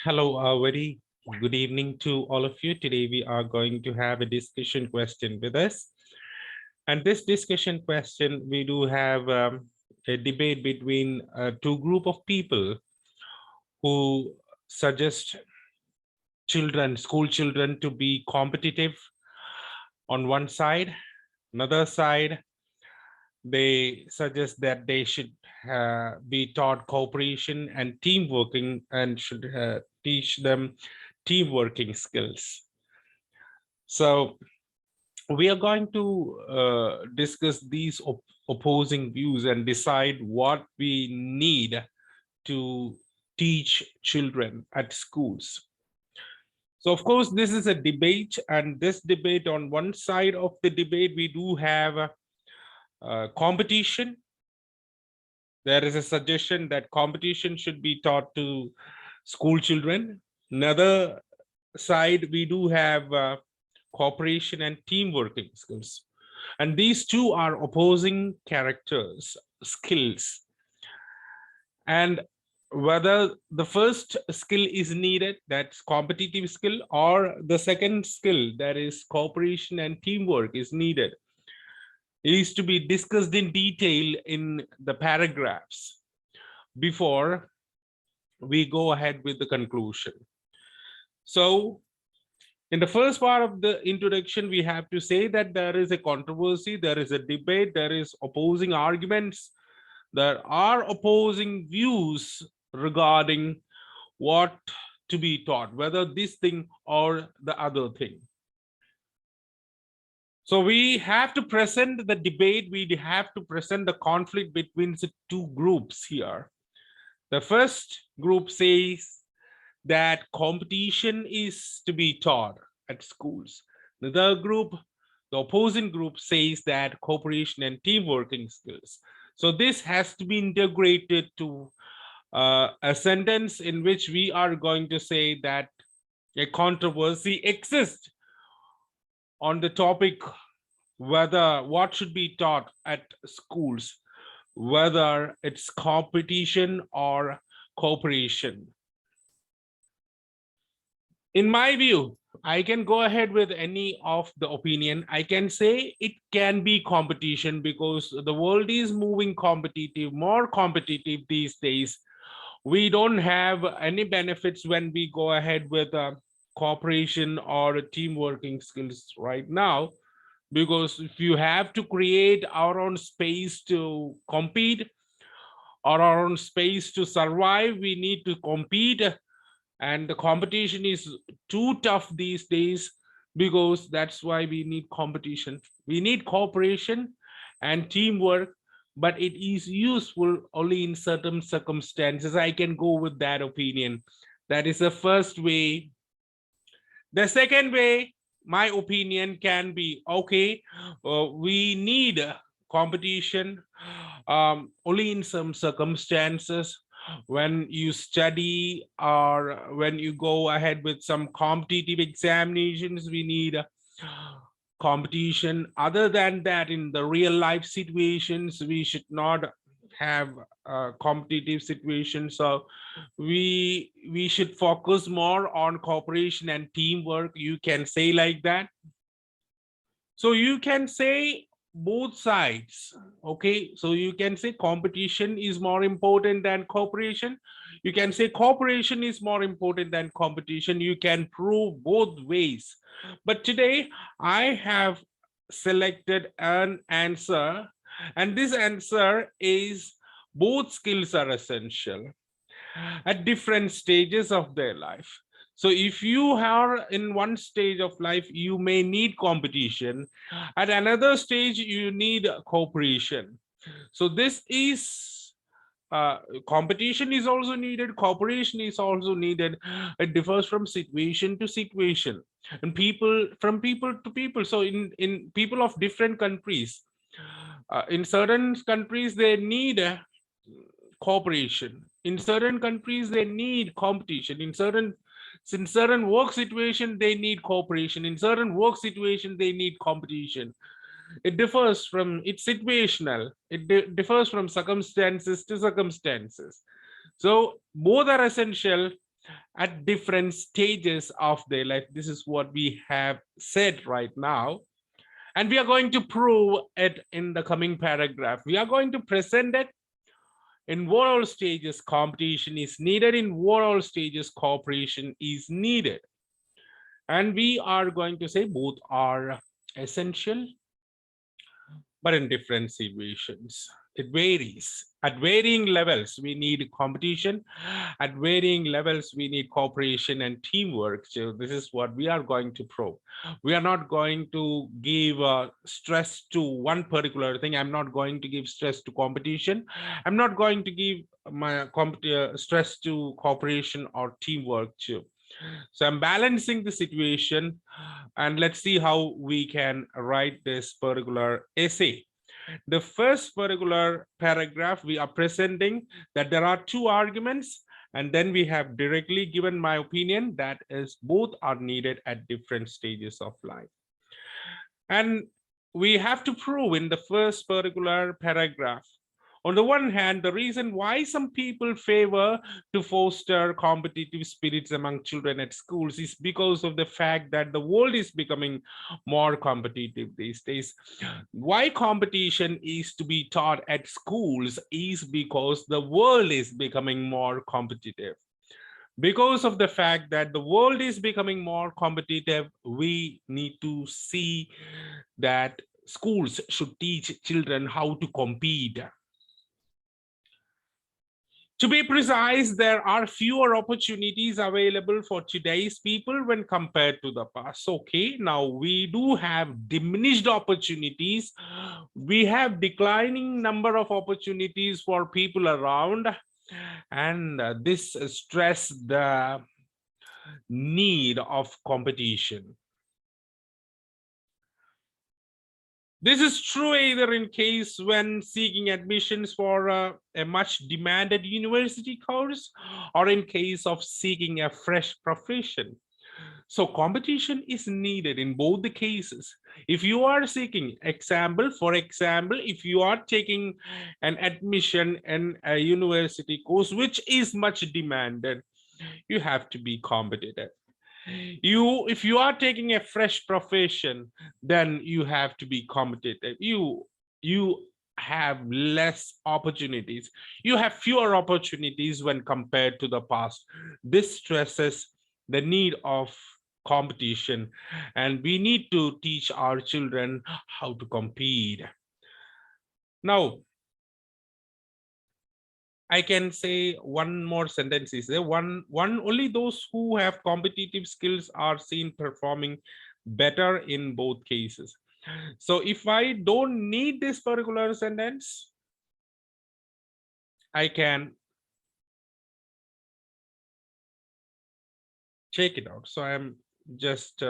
Hello, a very good evening to all of you. Today we are going to have a discussion question with us. And this discussion question, we do have a debate between two group of people who suggest children, school children to be competitive on one side. Another side, they suggest that they should be taught cooperation and team working and should teach them team working skills. So we are going to discuss these opposing views and decide what we need to teach children at schools. So of course, this is a debate, and this debate, on one side of the debate, we do have competition. There is a suggestion that competition should be taught to school children. Another side, we do have cooperation and team working skills. And these two are opposing characters, skills. And whether the first skill is needed, that's competitive skill, or the second skill, that is cooperation and teamwork, is needed, it is to be discussed in detail in the paragraphs before we go ahead with the conclusion. So in the first part of the introduction, we have to say that there is a controversy, there is a debate, there is opposing arguments, there are opposing views regarding what to be taught, whether this thing or the other thing. So we have to present the debate, we have to present the conflict between the two groups here. The first group says that competition is to be taught at schools. The other group, the opposing group, says that cooperation and team working skills. So this has to be integrated to a sentence in which we are going to say that a controversy exists on the topic whether what should be taught at schools, whether it's competition or cooperation. In my view, I can go ahead with any of the opinion. I can say it can be competition because the world is moving competitive, more competitive these days. We don't have any benefits when we go ahead with cooperation or team working skills right now, because if you have to create our own space to compete or our own space to survive, we need to compete, and the competition is too tough these days. Because that's why we need competition, we need cooperation and teamwork, but it is useful only in certain circumstances. I can go with that opinion. That is the first way. The second way, my opinion, can be okay, we need competition only in some circumstances. When you study or when you go ahead with some competitive examinations, we need competition. Other than that, in the real life situations, we should not have competitive situations. So we should focus more on cooperation and teamwork, you can say like that. So you can say both sides. Okay, so you can say competition is more important than cooperation, you can say cooperation is more important than competition. You can prove both ways, but today I have selected an answer, and this answer is both skills are essential at different stages of their life. So if you are in one stage of life, you may need competition. At another stage, you need cooperation. So this is competition is also needed, cooperation is also needed. It differs from situation to situation and people from people to people. So in people of different countries, in certain countries they need cooperation, in certain countries they need competition, in certain work situation they need cooperation, in certain work situation they need competition. It differs from, it's situational, it differs from circumstances to circumstances. So both are essential, at different stages of their life. This is what we have said right now. And we are going to prove it in the coming paragraph. We are going to present it in what all stages competition is needed, in what all stages cooperation is needed. And we are going to say both are essential, but in different situations. It varies. At varying levels, we need competition. At varying levels, we need cooperation and teamwork. So this is what we are going to prove. We are not going to give stress to one particular thing. I'm not going to give stress to competition. I'm not going to give my stress to cooperation or teamwork too. So I'm balancing the situation, and let's see how we can write this particular essay. The first particular paragraph, we are presenting that there are two arguments, and then we have directly given my opinion that is both are needed at different stages of life. And we have to prove in the first particular paragraph, on the one hand, the reason why some people favor to foster competitive spirits among children at schools is because of the fact that the world is becoming more competitive these days. Why competition is to be taught at schools is because the world is becoming more competitive. Because of the fact that the world is becoming more competitive, we need to see that schools should teach children how to compete. To be precise, there are fewer opportunities available for today's people when compared to the past. Okay, now we do have diminished opportunities. We have declining number of opportunities for people around, and this stress the need of competition. This is true either in case when seeking admissions for a much demanded university course or in case of seeking a fresh profession. So competition is needed in both the cases. If you are seeking for example, if you are taking an admission in a university course which is much demanded, you have to be competitive. If you are taking a fresh profession, then you have to be competitive. You have less opportunities, you have fewer opportunities when compared to the past. This stresses the need of competition, and we need to teach our children how to compete. Now I can say one more sentence is there. One only those who have competitive skills are seen performing better in both cases. So if I don't need this particular sentence, I can check it out. So I'm just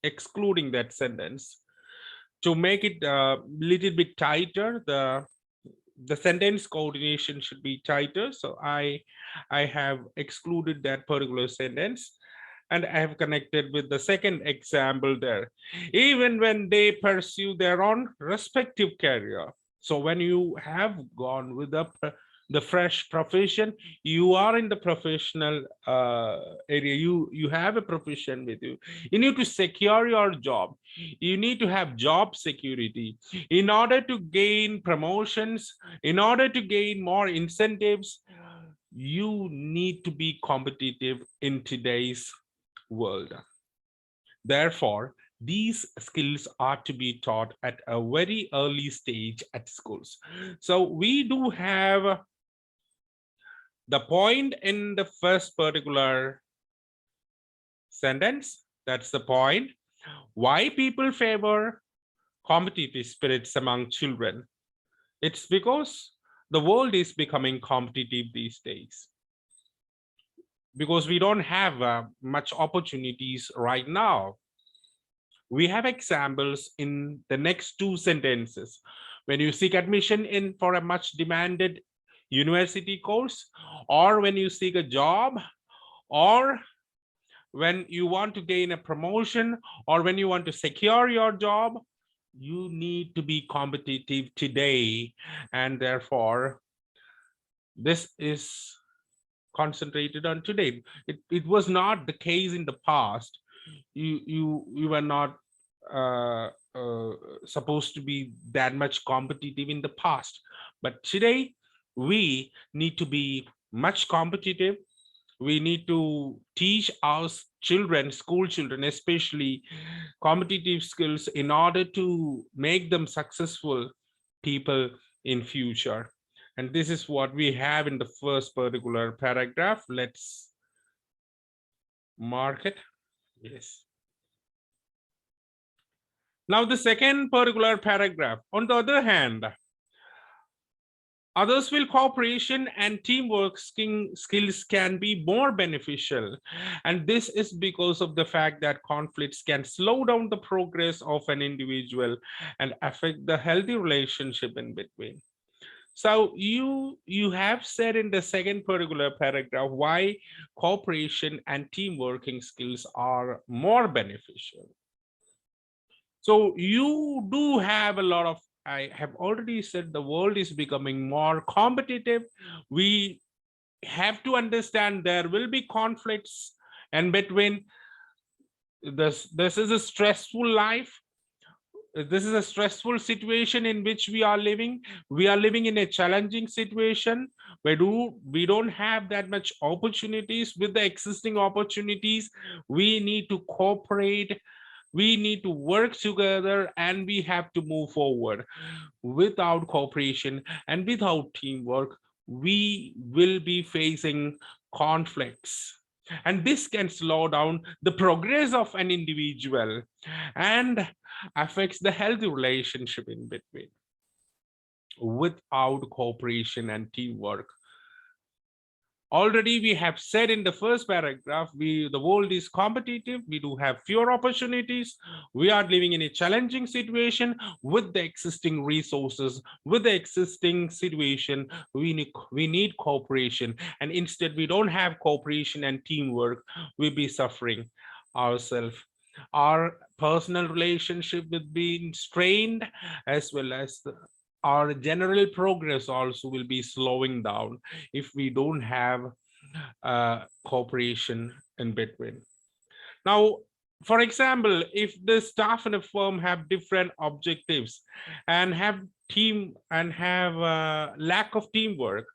excluding that sentence to make it a little bit tighter. The sentence coordination should be tighter. So I have excluded that particular sentence, and I have connected with the second example there. Even when they pursue their own respective career. So when you have gone with the fresh profession, you are in the professional area, you have a profession with you, you need to secure your job, you need to have job security. In order to gain promotions, in order to gain more incentives, you need to be competitive in today's world. Therefore, these skills are to be taught at a very early stage at schools. So we do have the point in the first particular sentence. That's the point. Why people favor competitive spirits among children? It's because the world is becoming competitive these days. Because we don't have much opportunities right now. We have examples in the next two sentences. When you seek admission in for a much demanded university course, or when you seek a job, or when you want to gain a promotion, or when you want to secure your job, you need to be competitive today. And therefore, this is concentrated on today. It was not the case in the past. You were not uh, uh, supposed to be that much competitive in the past, but today we need to be much competitive. We need to teach our children, school children especially, competitive skills in order to make them successful people in future. And this is what we have in the first particular paragraph. Let's mark it. Yes. Now the second particular paragraph, on the other hand, others feel cooperation and teamwork skills can be more beneficial. And this is because of the fact that conflicts can slow down the progress of an individual and affect the healthy relationship in between. So you have said in the second particular paragraph why cooperation and team working skills are more beneficial. So you do have a lot of, I have already said the world is becoming more competitive. We have to understand there will be conflicts and between this is a stressful life. This is a stressful situation in which we are living. We are living in a challenging situation where we don't have that much opportunities. With the existing opportunities, we need to cooperate, we need to work together, and we have to move forward. Without cooperation and without teamwork, we will be facing conflicts, and this can slow down the progress of an individual and affects the healthy relationship in between. Without cooperation and teamwork, already we have said in the first paragraph, the world is competitive, we do have fewer opportunities, we are living in a challenging situation. With the existing resources, with the existing situation, we need cooperation, and instead we don't have cooperation and teamwork, we be suffering ourselves. Our personal relationship will be strained, as well as our general progress also will be slowing down if we don't have cooperation in between. Now, for example, if the staff in a firm have different objectives and have lack of teamwork,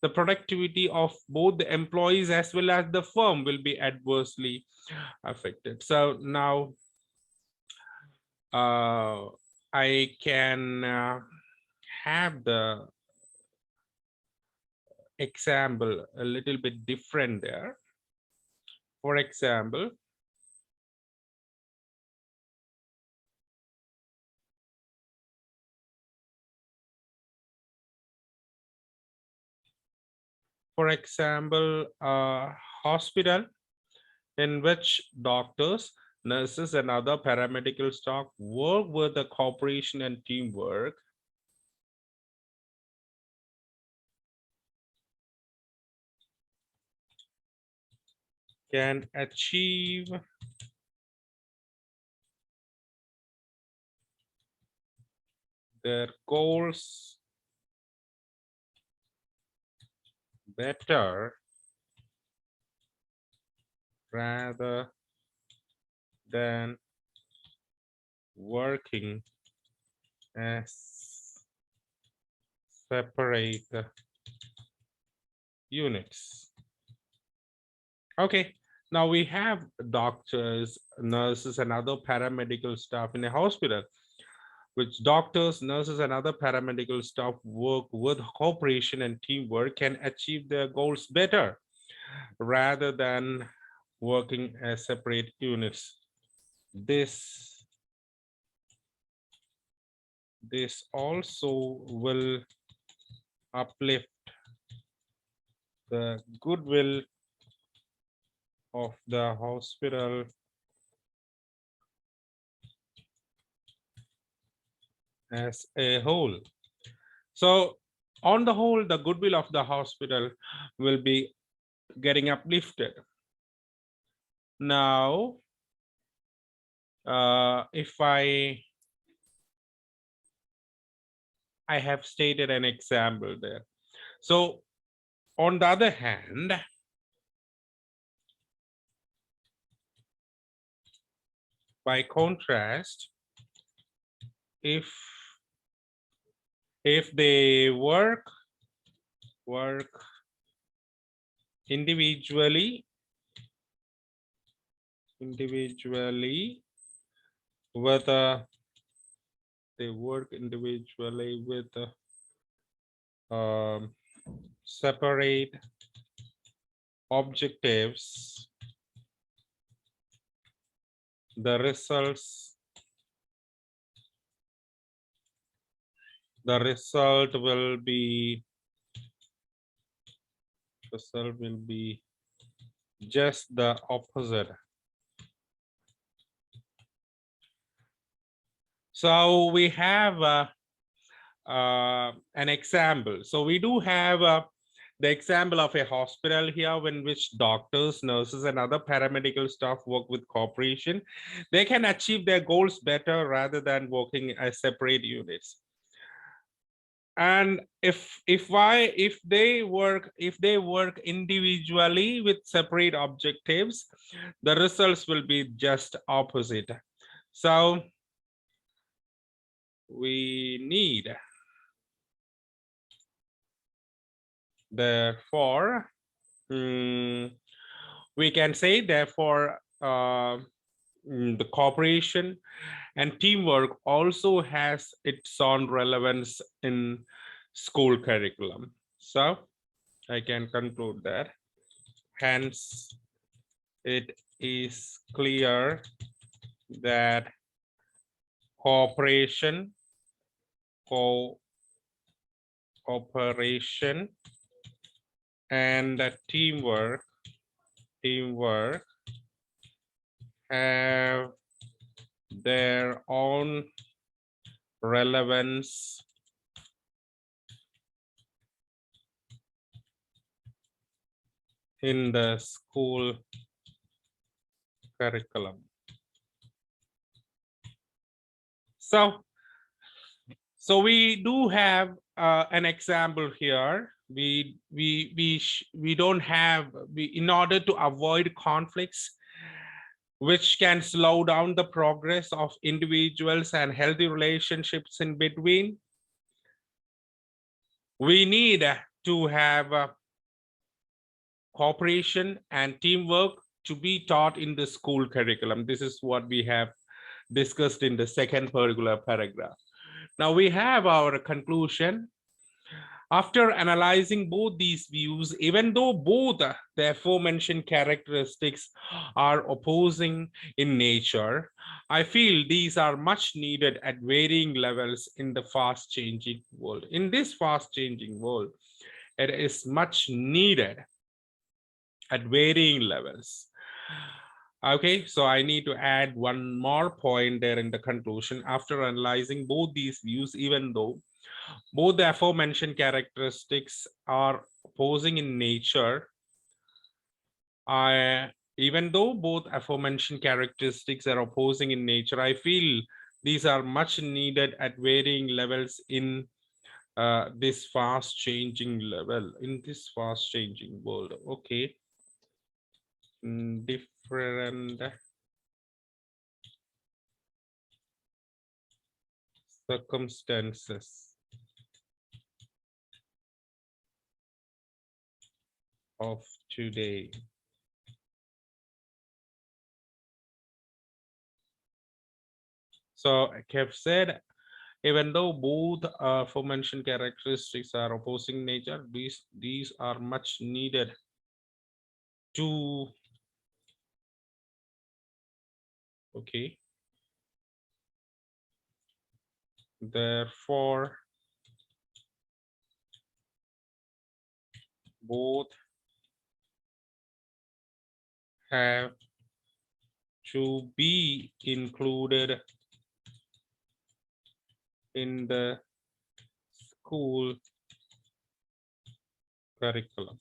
the productivity of both the employees as well as the firm will be adversely affected. So now I can have the example a little bit different there. For example, a hospital in which doctors, nurses, and other paramedical staff work with the cooperation and teamwork, can achieve their goals better rather than working as separate units. Okay, now we have doctors, nurses, and other paramedical staff in a hospital, which doctors, nurses, and other paramedical staff work with cooperation and teamwork can achieve their goals better rather than working as separate units. This also will uplift the goodwill of the hospital as a whole. So on the whole, the goodwill of the hospital will be getting uplifted. Now, if I have stated an example there. So on the other hand, By contrast, if they work individually with they work individually with separate objectives, the result will be just the opposite. So we have an example. So we do have the example of a hospital here in which doctors, nurses, and other paramedical staff work with cooperation. They can achieve their goals better rather than working as separate units. And if they work individually with separate objectives, the results will be just opposite. So we need, therefore, we can say, therefore, the cooperation and teamwork also has its own relevance in school curriculum. So I can conclude that. Hence, it is clear that cooperation and teamwork have their own relevance in the school curriculum. So we do have an example here. We don't have, in order to avoid conflicts which can slow down the progress of individuals and healthy relationships in between, we need to have cooperation and teamwork to be taught in the school curriculum. This is what we have discussed in the second particular paragraph. Now we have our conclusion. After analyzing both these views, even though both the aforementioned characteristics are opposing in nature, I feel these are much needed at varying levels in the fast changing world. In this fast changing world, it is much needed at varying levels. Okay, so I need to add one more point there in the conclusion. After analyzing both these views, even though both the aforementioned characteristics are opposing in nature, even though both aforementioned characteristics are opposing in nature, I feel these are much needed at varying levels in this fast changing world. Okay. Different circumstances of today. So I have said, even though both aforementioned characteristics are opposing nature, these are much needed to, okay, therefore both have to be included in the school curriculum.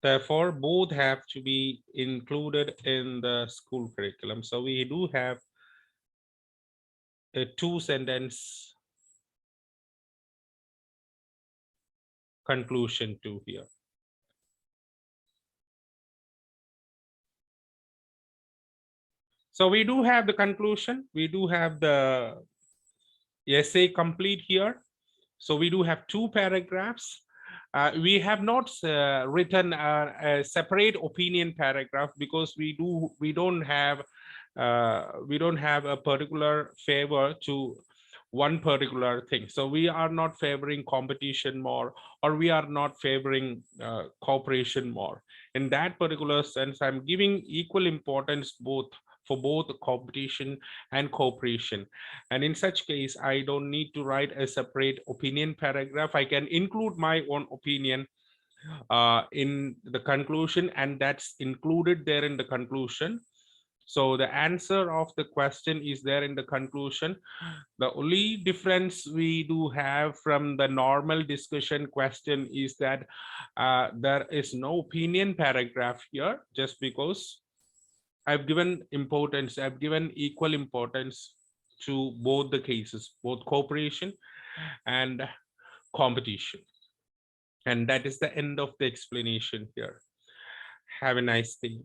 Therefore, both have to be included in the school curriculum. So we do have a two-sentence conclusion to here. So we do have the conclusion. We do have the essay complete here. So we do have two paragraphs. We have not written a separate opinion paragraph because we don't have a particular favor to one particular thing. So we are not favoring competition more, or we are not favoring cooperation more. In that particular sense, I'm giving equal importance for both competition and cooperation. And in such case, I don't need to write a separate opinion paragraph. I can include my own opinion in the conclusion, and that's included there in the conclusion. So the answer of the question is there in the conclusion. The only difference we do have from the normal discussion question is that there is no opinion paragraph here, just because I've given equal importance to both the cases, both cooperation and competition. And that is the end of the explanation here. Have a nice day.